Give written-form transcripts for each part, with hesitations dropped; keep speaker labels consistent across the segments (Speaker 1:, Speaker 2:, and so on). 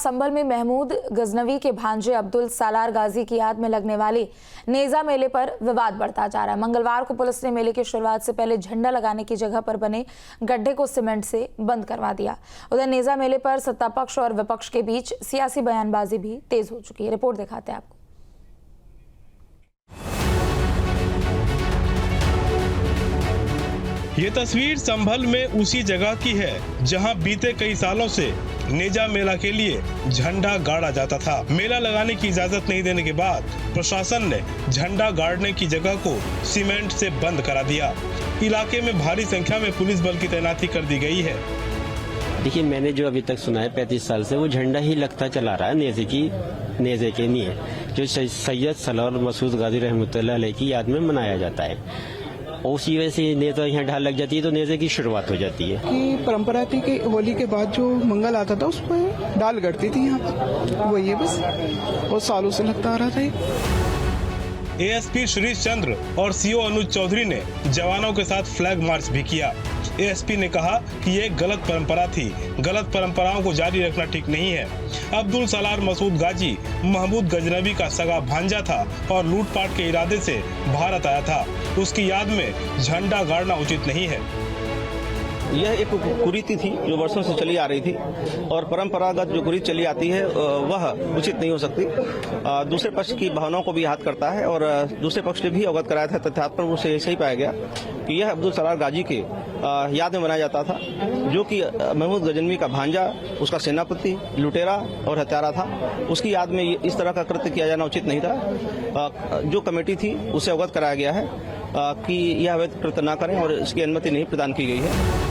Speaker 1: संभल में महमूद गजनवी के भांजे अब्दुल सालार गाजी की याद में लगने वाली नेजा मेले पर विवाद बढ़ता जा रहा है। मंगलवार को पुलिस ने मेले की शुरुआत से पहले झंडा लगाने की जगह पर बने गड्ढे को सीमेंट से बंद करवा दिया। उधर नेजा मेले पर सत्ता पक्ष और विपक्ष के बीच सियासी बयानबाजी भी तेज हो चुकी है। रिपोर्ट दिखाते हैं आपको।
Speaker 2: ये तस्वीर संभल में उसी जगह की है जहां बीते कई सालों से नेजा मेला के लिए झंडा गाड़ा जाता था। मेला लगाने की इजाजत नहीं देने के बाद प्रशासन ने झंडा गाड़ने की जगह को सीमेंट से बंद करा दिया। इलाके में भारी संख्या में पुलिस बल की तैनाती कर दी गई है।
Speaker 3: देखिए, मैंने जो अभी तक सुना है 35 साल से वो झंडा ही लगता चला रहा है नेजे के लिए, जो सैयद सलार मसूद गाजी रहमतुल्लाह अलैह की याद में मनाया जाता है। उसी वजह से नेजा यहाँ ढाल लग जाती है तो नेजे की शुरुआत हो जाती है।
Speaker 4: कि परंपरा थी कि होली के बाद जो मंगल आता था उस पर डाल गड़ती थी यहाँ पर, वही है बस, और सालों से लगता आ रहा था।
Speaker 2: एएसपी श्रीश चंद्र और सीओ अनुज चौधरी ने जवानों के साथ फ्लैग मार्च भी किया। एएसपी ने कहा कि ये गलत परंपरा थी, गलत परंपराओं को जारी रखना ठीक नहीं है। अब्दुल सलार मसूद गाजी महमूद गजनवी का सगा भांजा था और लूटपाट के इरादे से भारत आया था। उसकी याद में झंडा गाड़ना उचित नहीं है।
Speaker 5: यह एक कुरीति थी जो वर्षों से चली आ रही थी और परंपरागत जो कुरीति चली आती है वह उचित नहीं हो सकती। दूसरे पक्ष की भावनाओं को भी आहत करता है और दूसरे पक्ष ने भी अवगत कराया था तथ्यात्मक पर उसे ऐसा ही पाया गया कि यह अब्दुल सलार गाजी के याद में मनाया जाता था, जो कि महमूद गजनवी का भांजा, उसका सेनापति, लुटेरा और हत्यारा था। उसकी याद में इस तरह का कृत्य किया जाना उचित नहीं था। जो कमेटी थी उसे अवगत कराया गया है कि यह अवैध कृत्य न करें और इसकी अनुमति नहीं प्रदान की गई है।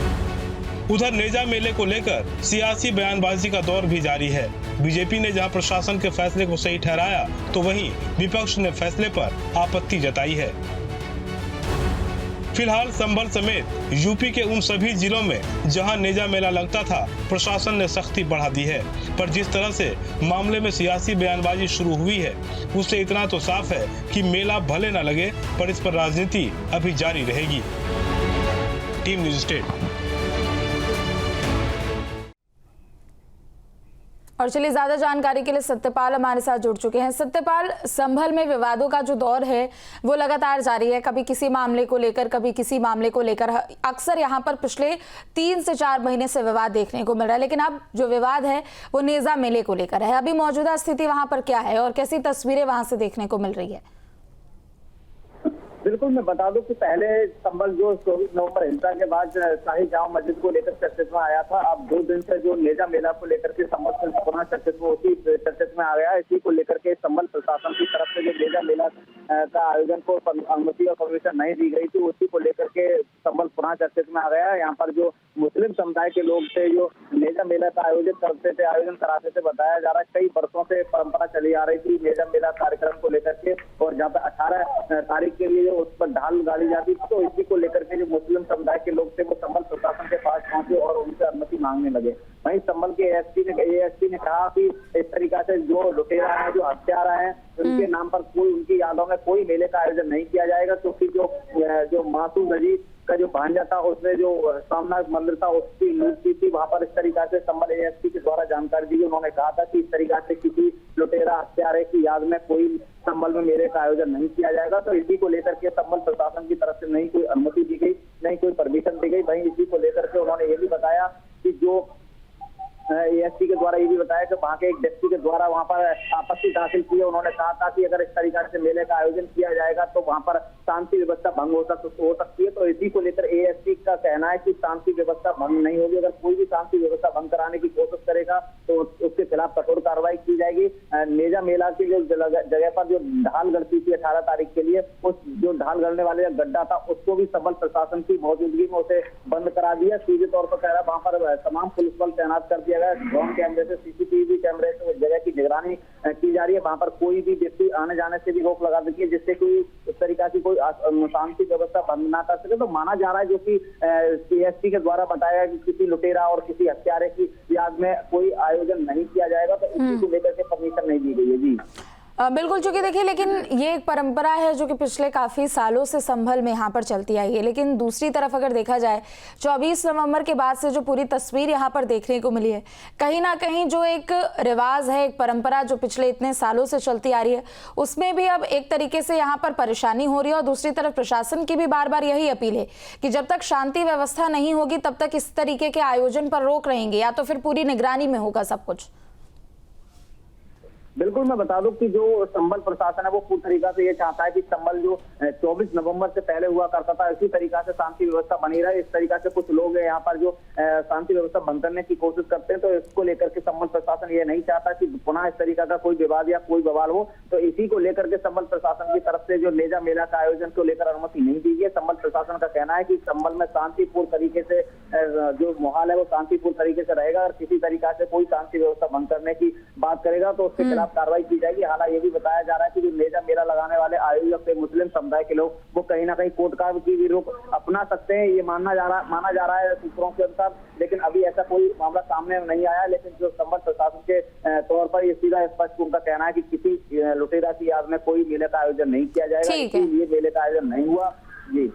Speaker 2: उधर नेजा मेले को लेकर सियासी बयानबाजी का दौर भी जारी है। बीजेपी ने जहां प्रशासन के फैसले को सही ठहराया तो वहीं विपक्ष ने फैसले पर आपत्ति जताई है। फिलहाल संभल समेत यूपी के उन सभी जिलों में जहां नेजा मेला लगता था प्रशासन ने सख्ती बढ़ा दी है, पर जिस तरह से मामले में सियासी बयानबाजी शुरू हुई है उससे इतना तो साफ है कि मेला भले न लगे पर इस पर राजनीति अभी जारी रहेगी। Team news state.
Speaker 1: और चलिए ज्यादा जानकारी के लिए सत्यपाल हमारे साथ जुड़ चुके हैं। सत्यपाल, संभल में विवादों का जो दौर है वो लगातार जारी है, कभी किसी मामले को लेकर कभी किसी मामले को लेकर। अक्सर यहाँ पर पिछले 3 से 4 महीने से विवाद देखने को मिल रहा है, लेकिन अब जो विवाद है वो नेजा मेले को लेकर है। अभी मौजूदा स्थिति वहां पर क्या है और कैसी तस्वीरें वहां से देखने को मिल रही है?
Speaker 6: बिल्कुल, मैं बता दूं कि पहले संभल जो 24 नवंबर हिंसा के बाद शाही जामा मस्जिद को लेकर चर्चित में आया था। अब 2 दिन से जो नेजा मेला को लेकर के संभल से पुनः चर्चित में आ गया। इसी को लेकर के संभल प्रशासन की तरफ से जो नेजा मेला का आयोजन को अनुमति और परमिशन नहीं दी गई थी, उसी को लेकर के संभल पुनः चर्चित में आ गया। यहाँ पर जो मुस्लिम समुदाय के लोग थे जो नेजा मेला का आयोजन कराते थे, बताया जा रहा है कई वर्षों से परंपरा चली आ रही थी नेजा मेला कार्यक्रम को लेकर के, और जहाँ पे 18 तारीख के लिए उस पर ढाल गाड़ी जाती थी, तो इसी को लेकर के जो मुस्लिम समुदाय के लोग थे वो संभल प्रशासन के पास पहुंचे और उनसे अनुमति मांगने लगे। वहीं संभल के एएसपी ने कहा कि इस तरीका से जो लुटेरा है, जो हत्यारा है, उनके नाम पर कोई, उनकी यादों में कोई मेले का आयोजन नहीं किया जाएगा, क्योंकि जो मासूम नजीर का जो भांजा था उसने जो सोमनाथ मंदिर था उसकी लूट की थी, वहां पर इस तरीका से संभल एएसपी के द्वारा जानकारी दी। उन्होंने कहा था कि इस तरीका से किसी लुटेरा हत्यारे की याद में कोई संभल में मेले का आयोजन नहीं किया जाएगा। तो इसी को लेकर के संभल प्रशासन की तरफ से नहीं कोई अनुमति दी गई, नहीं कोई परमिशन दी गई। वहीं इसी को लेकर के उन्होंने ये भी बताया कि जो एएसपी के द्वारा ये भी बताया कि वहाँ के एक व्यक्ति के द्वारा वहाँ पर आपत्ति दाखिल की है। उन्होंने कहा था कि अगर इस तरीके से मेले का आयोजन किया जाएगा तो वहाँ पर शांति व्यवस्था भंग हो सकती है। तो इसी को लेकर एएसपी का कहना है कि शांति व्यवस्था भंग नहीं होगी। अगर कोई भी शांति व्यवस्था भंग कराने की कोशिश करेगा तो उसके खिलाफ कठोर कार्रवाई की जाएगी। नेजा मेला की जो जगह पर जो ढाल गड़ती थी 18 तारीख के लिए, उस जो ढाल गड़ने वाले गड्ढा था उसको भी संभल प्रशासन की मौजूदगी में उसे बंद करा दिया। सीधे तौर पर कह रहा वहाँ पर तमाम पुलिस बल तैनात कर दिया गया। ड्रोन कैमरे से, सीसीटीवी कैमरे से उस जगह की निगरानी की जा रही है। वहाँ पर कोई भी व्यक्ति आने जाने से भी रोक लगा दी है, जिससे कोई इस तरीका की कोई शांति व्यवस्था भंग ना कर सके। तो माना जा रहा है जो कि एएसपी के द्वारा बताया कि किसी लुटेरा और किसी हत्यारे की याद में कोई आयोजन नहीं किया जाएगा, तो इसी को लेकर के परमिशन नहीं दी गई है। जी
Speaker 1: बिल्कुल, चूंकि देखिए लेकिन ये एक परंपरा है जो कि पिछले काफ़ी सालों से संभल में यहाँ पर चलती आई है। लेकिन दूसरी तरफ अगर देखा जाए 24 नवंबर के बाद से जो पूरी तस्वीर यहाँ पर देखने को मिली है, कहीं ना कहीं जो एक रिवाज है, एक परंपरा जो पिछले इतने सालों से चलती आ रही है, उसमें भी अब एक तरीके से यहाँ पर परेशानी हो रही है। और दूसरी तरफ प्रशासन की भी बार बार यही अपील है कि जब तक शांति व्यवस्था नहीं होगी तब तक इस तरीके के आयोजन पर रोक रहेंगे, या तो फिर पूरी निगरानी में होगा सब कुछ।
Speaker 6: बिल्कुल, मैं बता दूं कि जो संभल प्रशासन है वो पूरी तरीका से ये चाहता है कि संभल जो 24 नवंबर से पहले हुआ करता था इसी तरीका से शांति व्यवस्था बनी रहे। इस तरीका से कुछ लोग यहाँ पर जो शांति व्यवस्था भंग करने की कोशिश करते हैं, तो इसको लेकर के संभल प्रशासन ये नहीं चाहता कि पुनः इस तरीका का कोई विवाद या कोई बवाल हो। तो इसी को लेकर के संभल प्रशासन की तरफ से जो नेजा मेला का आयोजन को लेकर अनुमति नहीं दी गई। संभल प्रशासन का कहना है कि संभल में शांतिपूर्ण तरीके से जो माहौल है वो शांतिपूर्ण तरीके से रहेगा। और किसी तरीका से कोई शांति व्यवस्था भंग करने की बात करेगा तो उसके खिलाफ कार्रवाई की जाएगी। हालांकि ये भी बताया जा रहा है कि जो नेजा मेला लगाने वाले आयोजक थे मुस्लिम समुदाय के लोग, वो कहीं ना कहीं कोर्ट का की भी रुख अपना सकते हैं, ये माना जा रहा है सूत्रों के अनुसार। लेकिन अभी ऐसा कोई मामला सामने नहीं आया। लेकिन जो संबंध प्रशासन के तौर पर ये सीधा स्पष्ट उनका कहना है कि किसी लुटेरा की याद में कोई मेले का आयोजन नहीं किया जाएगा, इसलिए मेले का आयोजन नहीं हुआ। जी।